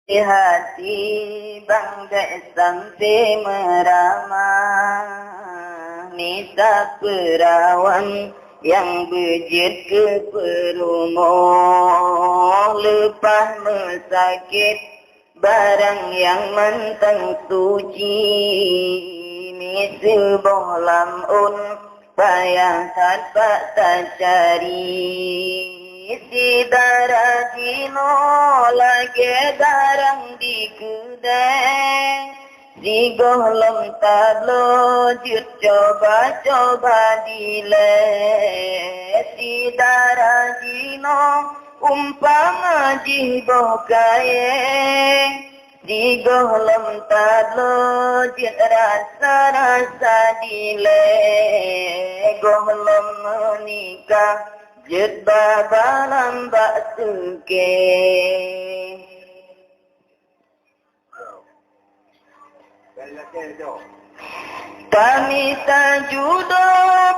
hati banggai sampai meramah, nisa perawan yang berjet ke perumah, lepas mesakit barang yang mentang suci, ni sebuah lamun payah tanpa tak cari. Si darah jino lagi barang di kedai, si golong tablo jut coba-coba dileh. Si darah jino umpama jiboh kaya, si golong tablo jut rasa-rasa dileh. Golong menikah jut babalam bak suke. Kami tajudo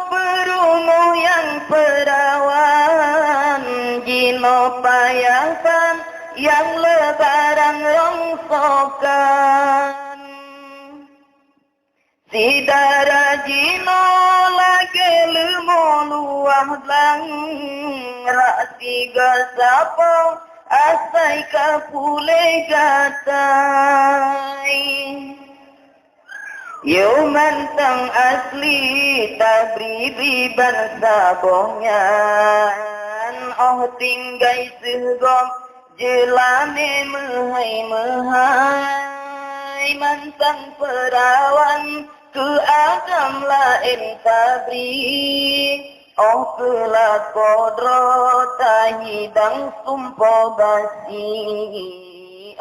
perumuh yang perawan, jino payasan yang lebaran rongsokan. Si darah jino lagi lemo luah lang, rak tiga sapo asai kapule gatai. Yo mantang asli tabribi bangsa bonyan, oh tinggai segom jelane mehai-mehai. Mantang perawan ke agam lain tabri, oh kelakodro tahidang sumpo basi,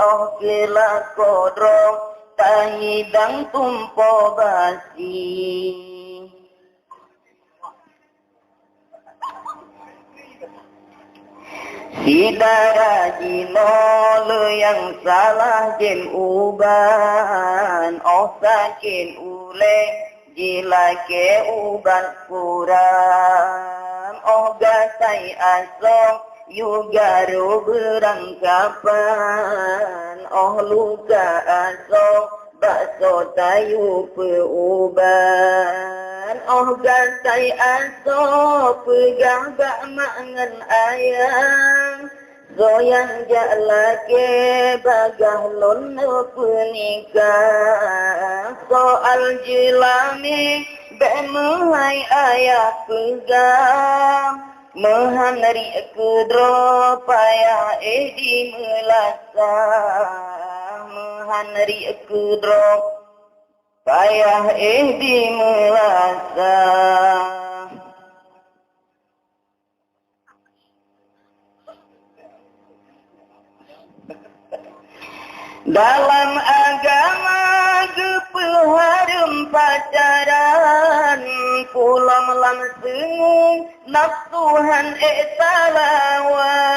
oh kelakodro tahidang tumpo basi. Si darah jinol yang salah jen uban, oh sakin ule jila ke uban kurang, oh gasai asong yugaru berangkapan, oh luka asong bakso tayu peuban, oh gasai asong pegang bak mangan ayam, goyang jalake bagah lono penikah, soal jelami bemuhai ayah pegang, mehanri kudro payah di melasa, mehanri kudro payah di melasa. Dalam agama gepeharum pacaran, pulam lam sengung nafsuhan etalawan.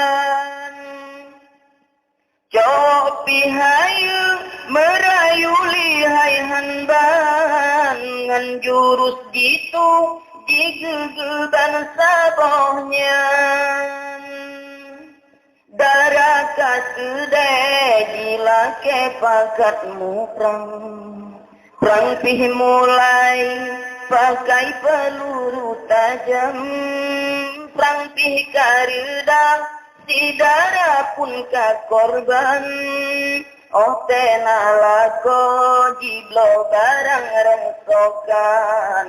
Cok pihayu merayu lihai hanban, ngan jurus gitu digegeban sabohnya. Darah kasudai jila ke pakatmu perang pih mulai pakai peluru tajam, perang pih karidang si darah pun ka korban, oh tenalako jiblo barang rengsokan,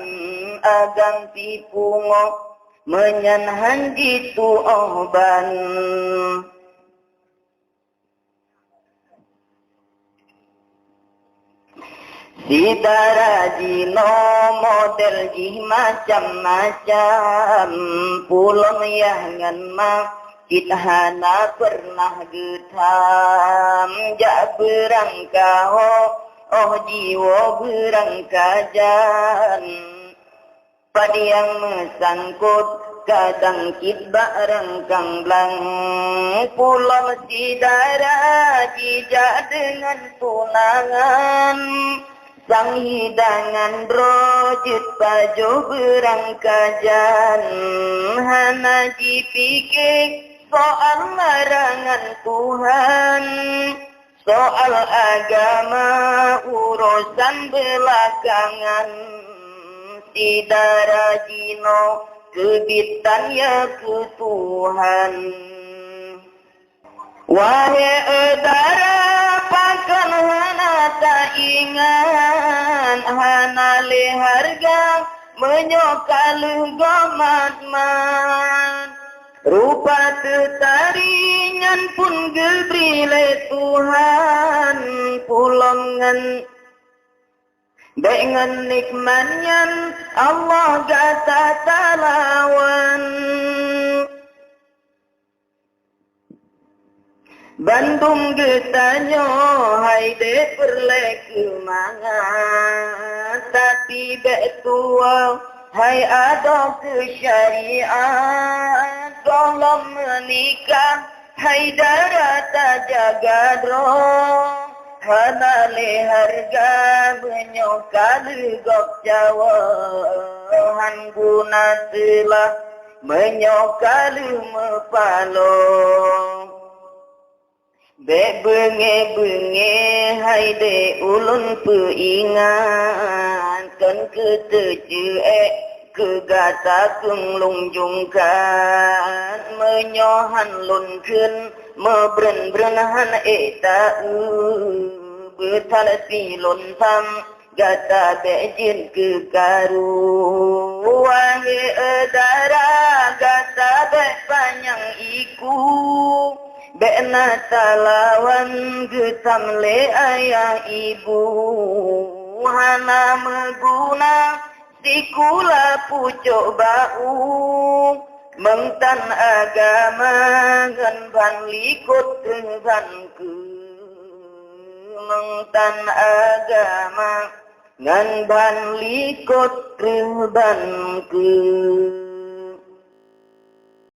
agam tipungo menyanhan jitu ohban. Si darah jino model jih macam-macam, pulang yang ma kita hana pernah getam, jak berangkaho oh jiwa berangkajan, pada yang mesangkut kadang kit barang kanglang, pulang si darah jijak dengan tunangan, sang hidangan brojut baju berangkajan, hana dipikir soal larangan Tuhan, Soal agama urusan belakangan, si darajino kebitan ya ke Tuhan. Wahai edara pakan hana tak ingat, hana le harga menyokal gomatman. Rupa tetaringan pun gebrile Tuhan, pulongan dengan nikmatnya Allah gata talawan. Bandung getanyo hai de perlek mangat, tapi betua hai ada kesyariat. Kalau menikah hai darata jaga drong, hana le harga menyokal gok jawahan guna telah menyokal mepalong. Be benge hai de ulun peingatkan ketece kegata kenglung jungkan menyohan lun kun mebren-brenhan eta betal silun tam gata bejin kekaru. Wahai edara gata be panjang iku, Bena talawan getam le ayah ibu, hana meguna sikula pucuk bau, mengtan agama ngan ban likut ban ke, mengtan agama ngan ban likut ban ke.